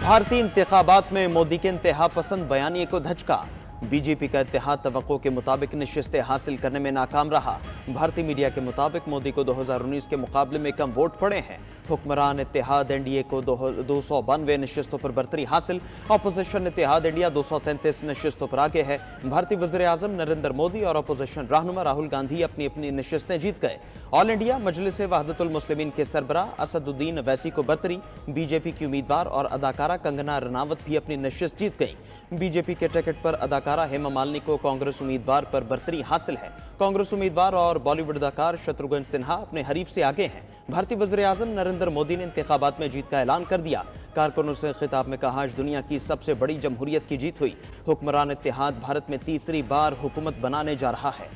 भारतीय इंतखाबात में मोदी के इंतहा पसंद बयानिए को धचका। बीजेपी का इत्तेहाद तवक्को के मुताबिक नशिस्तें हासिल करने में नाकाम रहा। भारतीय मीडिया के मुताबिक मोदी को 2019 के मुकाबले में कम वोट पड़े हैं। हुक्मरान इत्तेहाद एनडीए को 292 नशिस्तों पर बरतरी हासिल। अपोजिशन इत्तेहाद इंडिया 233 नशिस्तों पर आगे है। भारतीय वज़ीर-ए-आज़म नरेंद्र मोदी और अपोजिशन रहनुमा राहुल गांधी अपनी अपनी नशिस्तें जीत गए। ऑल इंडिया मजलिस वहदतुल मुस्लिमीन के सरबराह असदुद्दीन अवैसी को बरतरी। बीजेपी की उम्मीदवार और अदाकारा कंगना रनावत भी अपनी नशिस्त जीत गई। बीजेपी के टिकट पर अदाकारा हेमा मालिनी को कांग्रेस उम्मीदवार पर बरतरी हासिल है। कांग्रेस उम्मीदवार और बॉलीवुड अदाकार शत्रुघ्न सिन्हा अपने हरीफ से आगे हैं। भारतीय वज़ीर-ए-आज़म नरेंद्र मोदी ने इंतखाबात में जीत का ऐलान कर दिया। कारकुनों से खिताब में कहा, आज दुनिया की सबसे बड़ी जमहूरियत की जीत हुई। हुक्मरान इत्तेहाद भारत में तीसरी बार हुकूमत बनाने जा रहा है।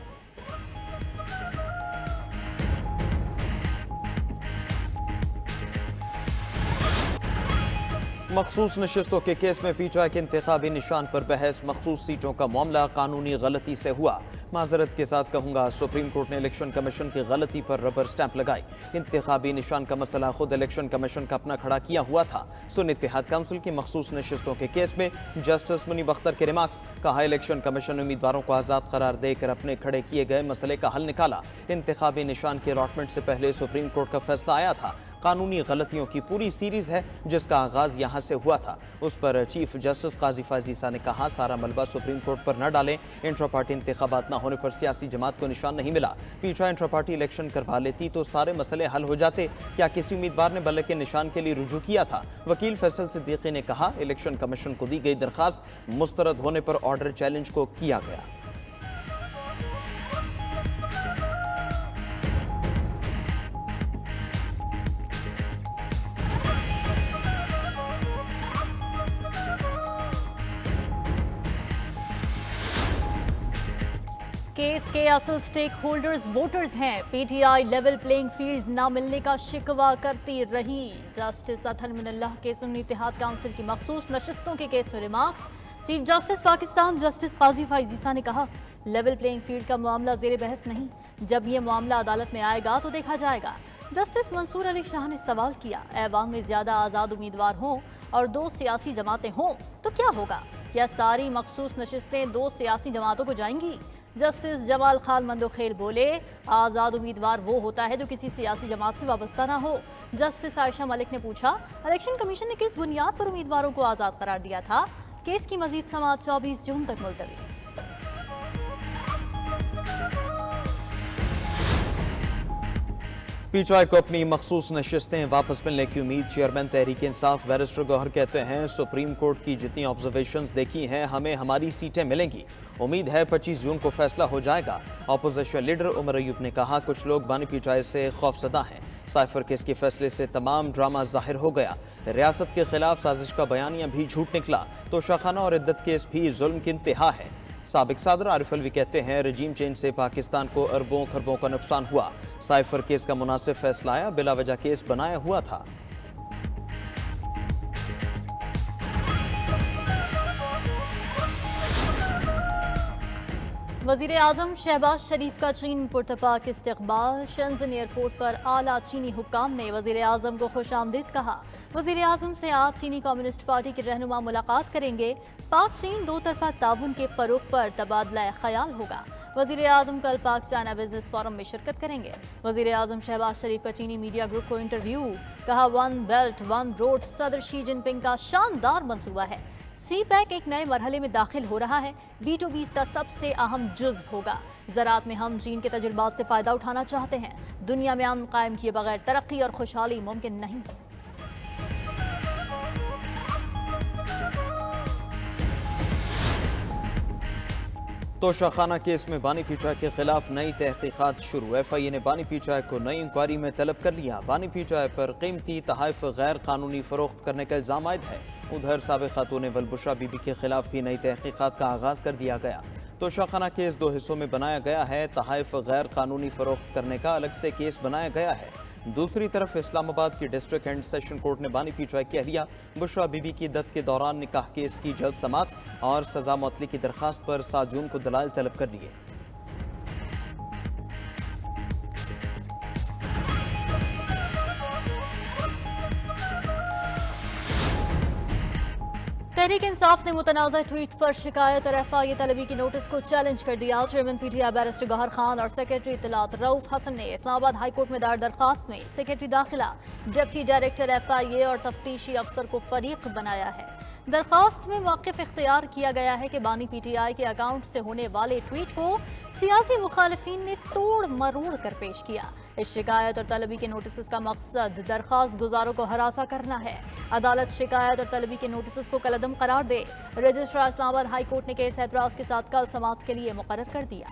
मखसूस नशिस्तों के केस में पीटीआई के इंतखाबी निशान पर बहस। मखसूस सीटों का मामला कानूनी गलती से हुआ। माजरत के साथ कहूंगा, सुप्रीम कोर्ट ने इलेक्शन कमीशन की गलती पर रबर स्टैंप लगाई। इंतखाबी निशान का मसला खुद इलेक्शन कमीशन का अपना खड़ा किया हुआ था। सुन्नी इत्तेहाद काउंसिल की मखसूस नशिस्तों के केस में जस्टिस मुनीब अख्तर के रिमार्क्स। कहा, इलेक्शन कमीशन ने उम्मीदवारों को आजाद करार देकर अपने खड़े किए गए मसले का हल निकाला। इंतखाबी निशान के अलॉटमेंट से पहले सुप्रीम कोर्ट का फैसला आया था। कानूनी गलतियों की पूरी सीरीज है जिसका आगाज यहां से हुआ था। उस पर चीफ जस्टिस काजी फायज ईसा ने कहा, सारा मलबा सुप्रीम कोर्ट पर न डालें। इंट्रा पार्टी इंतखाबात न होने पर सियासी जमात को निशान नहीं मिला। पीटीआई इंट्रा पार्टी इलेक्शन करवा लेती तो सारे मसले हल हो जाते। क्या किसी उम्मीदवार ने बल्ले के निशान के लिए रुजू किया था? वकील फैसल सिद्दीकी ने कहा, इलेक्शन कमीशन को दी गई दरखास्त मुस्तरद होने पर ऑर्डर चैलेंज को किया गया। केस के असल स्टेक होल्डर्स वोटर्स हैं। पीटीआई लेवल प्लेइंग फील्ड ना मिलने का शिकवा करती रही। जस्टिस अतहर मिनल्लाह के सुन्नी इत्तेहाद काउंसिल की मखसूस नशिस्तों के केस में remarks. Chief justice Pakistan justice Qazi Faez Isa ने कहा, लेवल प्लेइंग फील्ड का मामला जेर बहस नहीं, जब ये मामला अदालत में आएगा तो देखा जाएगा। जस्टिस मंसूर अली शाह ने सवाल किया, ऐवान में ज्यादा आज़ाद उम्मीदवार हों और 2 सियासी जमातें हों तो क्या होगा? क्या सारी मखसूस नशिस्तें 2 सियासी जमातों को जाएंगी? जस्टिस जमाल खान मंदोखेल बोले, आज़ाद उम्मीदवार वो होता है जो किसी सियासी जमात से वाबस्ता ना हो। जस्टिस आयशा मलिक ने पूछा, इलेक्शन कमीशन ने किस बुनियाद पर उम्मीदवारों को आज़ाद करार दिया था? केस की मजीद समाअत 24 जून तक मुलतवी। पीटीआई को अपनी मखसूस नशिस्तें वापस मिलने की उम्मीद। चेयरमैन तहरीक इंसाफ बैरिस्टर गौहर कहते हैं, सुप्रीम कोर्ट की जितनी ऑब्जर्वेशंस देखी हैं, हमें हमारी सीटें मिलेंगी। उम्मीद है 25 जून को फैसला हो जाएगा। अपोजिशन लीडर उमर अयूब ने कहा, कुछ लोग बानी पीटीआई से खौफजदा हैं। साइफर केस के फैसले से तमाम ड्रामा जाहिर हो गया। रियासत के खिलाफ साजिश का बयानिया भी झूठ निकला। तो शाखाना और इद्दत केस भी जुल्म की इंतहा है। साबिक सदर आरिफ अलवी कहते हैं, रजीम चेंज से पाकिस्तान को अरबों खरबों का नुकसान हुआ। साइफर केस का मुनासिब फैसला आया, बिला वजह केस बनाया हुआ था। वज़ीर-ए-आज़म शहबाज शरीफ का चीन पुरतपाक इस्तकबाल। शेंज़न एयरपोर्ट पर आला चीनी हुक्काम ने वज़ीर-ए-आज़म को खुशामदीद कहा। वज़ीर-ए-आज़म से आज चीनी कम्युनिस्ट पार्टी के रहनुमा मुलाकात करेंगे। पाक चीन 2 तरफा ताउन के फ़रोग़ पर तबादला ख्याल होगा। वज़ीर-ए-आज़म कल पाक चाइना बिजनेस फोरम में शिरकत करेंगे। वज़ीर-ए-आज़म शहबाज शरीफ का चीनी मीडिया ग्रुप को इंटरव्यू। कहा, 1 बेल्ट 1 रोड सदर शी जिनपिंग का शानदार मंसूबा है। सी पैक एक नए मरहले में दाखिल हो रहा है। B2B का सबसे अहम जुज़्व होगा। ज़राअत में हम चीन के तजुर्बात से फ़ायदा उठाना चाहते हैं। दुनिया में अमन कायम किए बगैर तरक्की और खुशहाली मुमकिन नहीं। तो शाखाना केस में बानी पीटीआई के खिलाफ नई तहकीकात शुरू। FIA ने बानी पीटीआई को नई इंक्वायरी में तलब कर लिया। बानी पीटीआई पर कीमती तहाइफ गैर कानूनी फरोख्त करने का इल्ज़ाम आयद है। उधर साबिक़ खातून वलबुशरा बीबी के खिलाफ भी नई तहकीकात का आगाज़ कर दिया गया। तो शाखाना केस 2 हिस्सों में बनाया गया है। तहाइफ गैर कानूनी फरोख्त करने का अलग से केस बनाया गया है। दूसरी तरफ इस्लामाबाद की डिस्ट्रिक्ट एंड सेशन कोर्ट ने बानी पीटीआई की अहलिया बुशरा बीबी की इद्दत के दौरान निकाह केस की जल्द समाअत और सजा मुअत्तली की दरखास्त पर 7 जून को दलाइल तलब कर लिए। तहरीक इंसाफ ने मुतनाज़ा ट्वीट पर शिकायत और FIA तलबी की नोटिस को चैलेंज कर दिया। Chairman PTI barrister Gohar Khan और सेक्रेटरी इत्तलात रऊफ हसन ने इस्लामाबाद हाईकोर्ट में दायर दरखास्त में सेक्रेटरी दाखिला, डिप्टी डायरेक्टर FIA और तफ्तीशी अफसर को फरीक बनाया है। दरखास्त में मौक़िफ़ इख्तियार किया गया है कि बानी PTI के अकाउंट से होने वाले ट्वीट को सियासी मुखालिफिन ने तोड़ मरोड़ कर पेश किया। इस शिकायत और तलबी के नोटिस का मकसद दरखास्त गुजारों को हरासा करना है। अदालत शिकायत और तलबी के नोटिस को कलअदम करार दे। रजिस्ट्रार इस्लामाबाद हाई कोर्ट ने केस एतराज़ के साथ कल समाअत के लिए मुकर्रर कर दिया।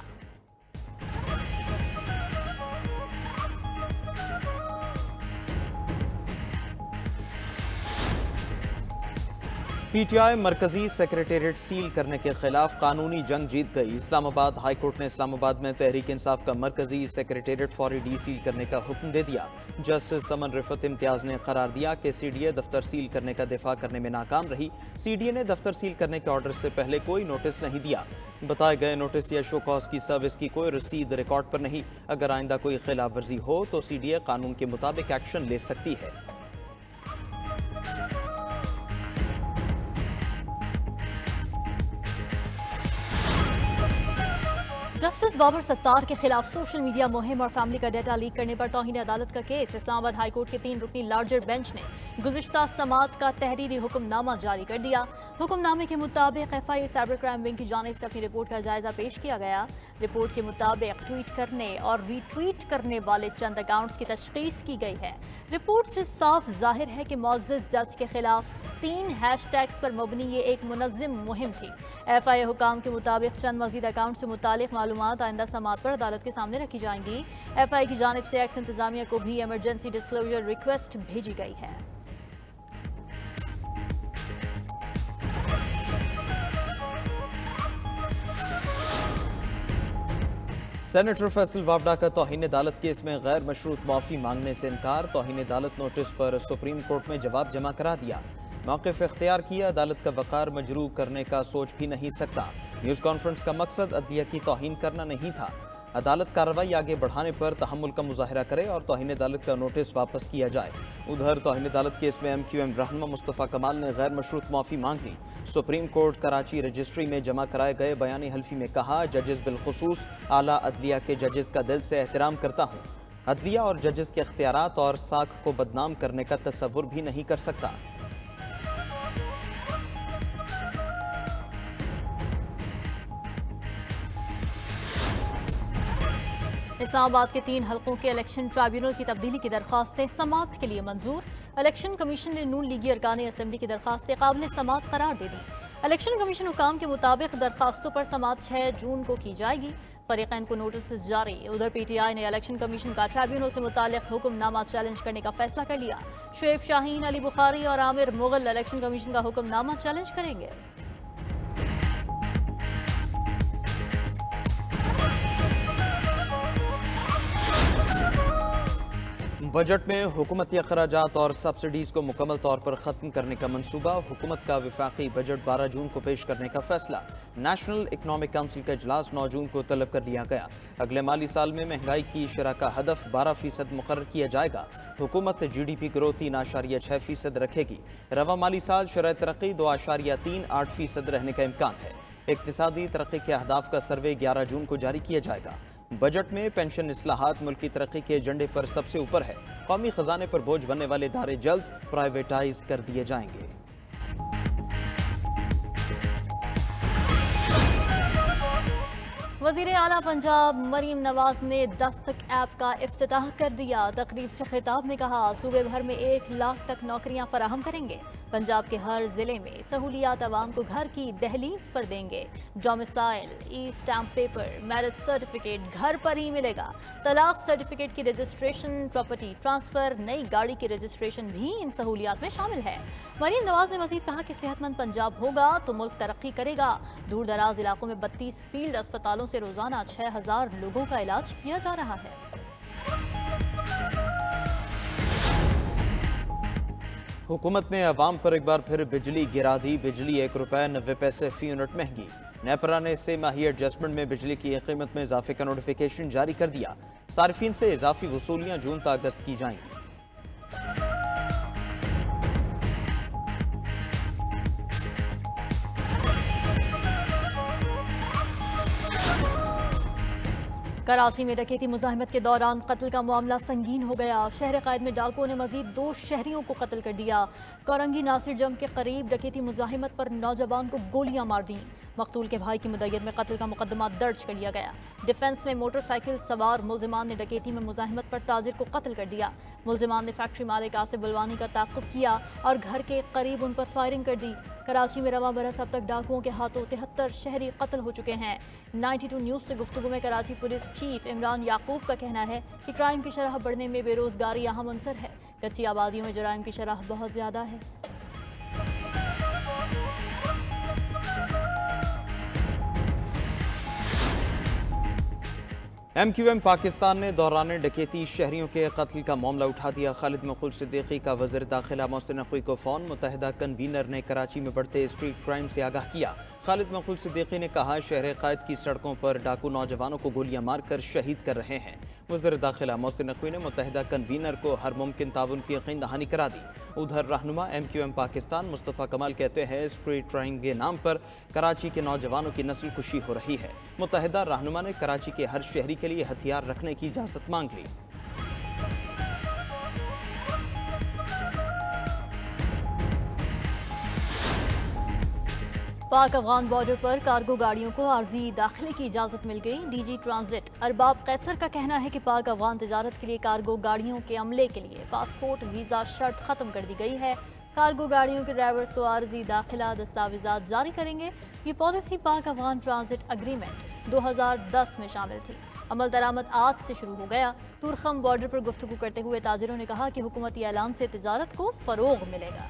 PTI मरकजी सेक्रेटेरिएट सील करने के खिलाफ कानूनी जंग जीत गई। इस्लामाबाद हाई कोर्ट ने इस्लामाबाद में तहरीक इंसाफ का मरकजी सेक्रेटेरिएट फौरी डीसील करने का हुक्म दे दिया। जस्टिस समन रिफत इम्तियाज ने करार दिया कि CDA दफ्तर सील करने का दिफा करने में नाकाम रही। CDA ने दफ्तर सील करने के ऑर्डर से पहले कोई नोटिस नहीं दिया। बताए गए नोटिस या शो कॉज की सर्विस की कोई रसीद रिकॉर्ड पर नहीं। अगर आइंदा कोई खिलाफ वर्जी हो तो CDA कानून के मुताबिक एक्शन ले सकती है। जस्टिस बाबर सत्तार के खिलाफ सोशल मीडिया मुहिम और फैमिली का डाटा लीक करने पर तौहीन अदालत का केस। इस्लामाबाद हाई कोर्ट के 3 रुकनी लार्जर बेंच ने गुज़िश्ता समाअत का तहरीरी हुक्मनामा जारी कर दिया। हुक्मनामे के मुताबिक FIA साइबर क्राइम विंग की जानिब से अपनी रिपोर्ट का जायजा पेश किया गया। रिपोर्ट के मुताबिक ट्वीट करने और रीट्वीट करने वाले चंद अकाउंट्स की तशखीस की गई है। रिपोर्ट से साफ जाहिर है कि मुअज़्ज़ज़ जज के खिलाफ 3 हैशटैग्स पर मबनी ये एक मुनज़्ज़म मुहिम थी। FIA हुकाम के मुताबिक चंद मज़ीद अकाउंट से मुतालिक मालूमात आइंदा समाअत पर अदालत के सामने रखी जाएंगी। FIA की जानिब से एक्स इंतजामिया को भी इमरजेंसी डिस्क्लोजर रिक्वेस्ट भेजी गई है। सेनेटर फैसल वावडा का तौहीन अदालत केस में गैर मशरूत माफ़ी मांगने से इनकार। तौहीन अदालत नोटिस पर सुप्रीम कोर्ट में जवाब जमा करा दिया। मौक़िफ़ इख्तियार किया, अदालत का वक़ार मजरूह करने का सोच भी नहीं सकता। न्यूज़ कॉन्फ्रेंस का मकसद अदलिया की तौहीन करना नहीं था। अदालत कार्रवाई आगे बढ़ाने पर तहम्मुल का मुजाहरा करे और तौहीन अदालत का नोटिस वापस किया जाए। उधर तौहीन अदालत केस में MQM रहनुमा मुस्तफ़ा कमाल ने गैर मशरूत माफ़ी मांग ली। सुप्रीम कोर्ट कराची रजिस्ट्री में जमा कराए गए बयानी हल्फी में कहा, जजेस बिलखुसूस आला अदलिया के जजेस का दिल से एहतराम करता हूँ। अदलिया और जजेस के इख्तियारात और साख को बदनाम करने का तसव्वुर भी नहीं कर सकता। इस्लामाबाद के 3 हलकों के इलेक्शन ट्राइब्यूनल की तब्दीली की दरखास्तें समाअत के लिए मंजूर। इलेक्शन कमीशन ने नून लीगी अरकान असम्बली की दरखास्तें काबिल समाअत करार दे दी। इलेक्शन कमीशन हुकाम के मुताबिक दरखास्तों पर समाअत 6 जून को की जाएगी। फरीकैन को नोटिस जारी। उधर PTI ने इलेक्शन कमीशन का ट्राइब्यूनल से मुतालिक हुक्मनामा चैलेंज करने का फैसला कर लिया। शुएब शाहीन, अली बुखारी और आमिर मुगल इलेक्शन कमीशन का हुक्मनामा चैलेंज करेंगे। बजट में हुकूमती अखराजात और सब्सिडीज़ को मुकम्मल तौर पर ख़त्म करने का मंसूबा। हुकूमत का वफाकी बजट 12 जून को पेश करने का फैसला। नेशनल इकनॉमिक काउंसिल का इजलास 9 जून को तलब कर लिया गया। अगले माली साल में महंगाई की शरह का हदफ 12% मुकर्रर किया जाएगा। हुकूमत GDP ग्रोथ 3.6% रखेगी। रवा माली साल शरह तरक्की 2.38% रहने का इम्कान है। इक्तिसादी तरक्की के अहदाफ का सर्वे 11 जून को जारी किया जाएगा। बजट में पेंशन इस्लाहात मुल्की तरक्की के एजेंडे पर सबसे ऊपर है। कौमी खजाने पर बोझ बनने वाले इदारे जल्द प्राइवेटाइज कर दिए जाएंगे। वज़ीर आला पंजाब मरीम नवाज ने दस्तक ऐप का इफ्तिताह कर दिया। तकरीब से खिताब में कहा, सूबे भर में 1 लाख तक नौकरियां फराहम करेंगे। पंजाब के हर जिले में सहूलियात आवाम को घर की दहलीज पर देंगे। Domicile, stamp paper, marriage certificate घर पर ही मिलेगा। तलाक सर्टिफिकेट की रजिस्ट्रेशन, प्रॉपर्टी ट्रांसफर, नई गाड़ी की रजिस्ट्रेशन भी इन सहूलियात में शामिल है। मरीम नवाज ने मजीद कहा कि सेहतमंद पंजाब होगा तो मुल्क तरक्की करेगा। दूर दराज इलाकों में 32 फील्ड अस्पतालों से रोजाना 6000 लोगों का इलाज किया जा रहा है। हुकूमत ने अवाम पर एक बार फिर बिजली गिरा दी। बिजली ₹1.90 फी यूनिट महंगी। नेपरा ने 6 माही एडजस्टमेंट में बिजली की कीमत में इजाफे का नोटिफिकेशन जारी कर दिया। सार्फिन से इजाफी वसूलियां जून तक अगस्त की जाएंगी। कराची में डकैती मुजाहिमत के दौरान कत्ल का मामला संगीन हो गया। शहर कायद में डाकुओं ने मजीद 2 शहरियों को कत्ल कर दिया। कोरंगी नासिर जम के करीब डकैती मुजाहिमत पर नौजवान को गोलियां मार दी। मकतूल के भाई की मुद्दत में कत्ल का मुकदमा दर्ज कर लिया गया। डिफेंस में मोटरसाइकिल सवार मुल्जिमान ने डकैती में मुजाहिमत पर ताजिर को कत्ल कर दिया। मुल्जिमान ने फैक्ट्री मालिक आसिफ बुलवानी का ताक़ुब किया और घर के करीब उन पर फायरिंग कर दी। कराची में रवा बरस अब तक डाकुओं के हाथों 73 शहरी कत्ल हो चुके हैं। 92 न्यूज़ से गुफ्तगू में कराची पुलिस चीफ इमरान याकूब का कहना है कि क्राइम की शरह बढ़ने में बेरोजगारी अहम अंसर है। कच्ची आबादियों में जराइम की शरह बहुत ज़्यादा है। MQM पाकिस्तान ने दौरान डकैती शहरियों के कत्ल का मामला उठा दिया। खालिद मकबूल सिद्दीकी का वज़ीर दाखिला मोहसिन नकवी को फ़ोन। मुत्तहिदा कन्वीनर ने कराची में बढ़ते स्ट्रीट क्राइम से आगाह किया। खालिद मकबूल सिद्दीकी ने कहा, शहर कायद की सड़कों पर डाकू नौजवानों को गोलियां मारकर शहीद कर रहे हैं। वज़ीर दाखिला मोहसिन नकवी ने मुत्तहिदा कन्वीनर को हर मुमकिन ताउन की यकीन दहानी करा दी। उधर रहनुमा MQM पाकिस्तान मुस्तफ़ा कमाल कहते हैं, स्ट्रीट क्राइम के नाम पर कराची के नौजवानों की नस्ल कुशी हो रही है। मुत्तहिदा रहनुमा ने कराची के हर शहरी के लिए हथियार रखने की इजाज़त मांग ली। पाक अफगान बॉर्डर पर कार्गो गाड़ियों को आर्जी दाखिले की इजाज़त मिल गई। DG ट्रांजिट अरबाब कैसर का कहना है कि पाक अफगान तजारत के लिए कार्गो गाड़ियों के अमले के लिए पासपोर्ट वीज़ा शर्त ख़त्म कर दी गई है। कार्गो गाड़ियों के ड्राइवर्स को आर्जी दाखिला दस्तावेज़ात जारी करेंगे। ये पॉलिसी पाक अफगान ट्रांजिट एग्रीमेंट 2010 में शामिल थी। अमल दरामद आज से शुरू हो गया। तुरखम बॉर्डर पर गुफ्तगू करते हुए ताजिरों ने कहा कि हुकूमती ऐलान से तजारत को फ़रोग़ मिलेगा।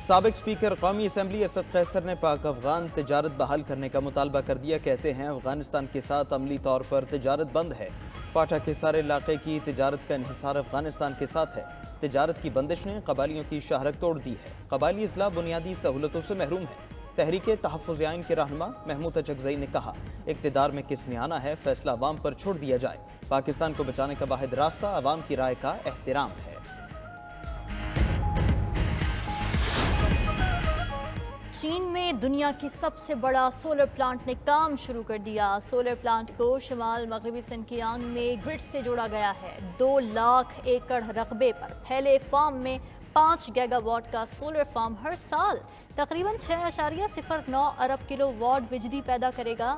साबिक स्पीकर कौमी असम्बली असद कैसर ने पाक अफगान तजारत बहाल करने का मुतालबा कर दिया। कहते हैं, अफगानिस्तान के साथ अमली तौर पर तजारत बंद है। फाटा के सारे इलाके की तजारत का इन्हिसार अफगानिस्तान के साथ है। तजारत की बंदिश ने कबालियों की शाहरक तोड़ दी है। कबाली अजला बुनियादी सहूलतों से महरूम है। तहरीक तहफ़्फ़ुज़ आइन के रहनुमा महमूद अचकज़ई ने कहा, इक़्तिदार में किसने आना है, फैसला अवाम पर छोड़ दिया जाए। पाकिस्तान को बचाने का वाहिद रास्ता अवाम की राय का एहतराम है। चीन में दुनिया की सबसे बड़ा सोलर प्लांट ने काम शुरू कर दिया। सोलर प्लांट को शमाल मगरबी सिनकियांग में ग्रिड से जोड़ा गया है। 2 लाख एकड़ रकबे पर फैले फार्म में 5 गीगावाट का सोलर फार्म हर साल तकरीबन 6.09 अरब किलोवाट बिजली पैदा करेगा।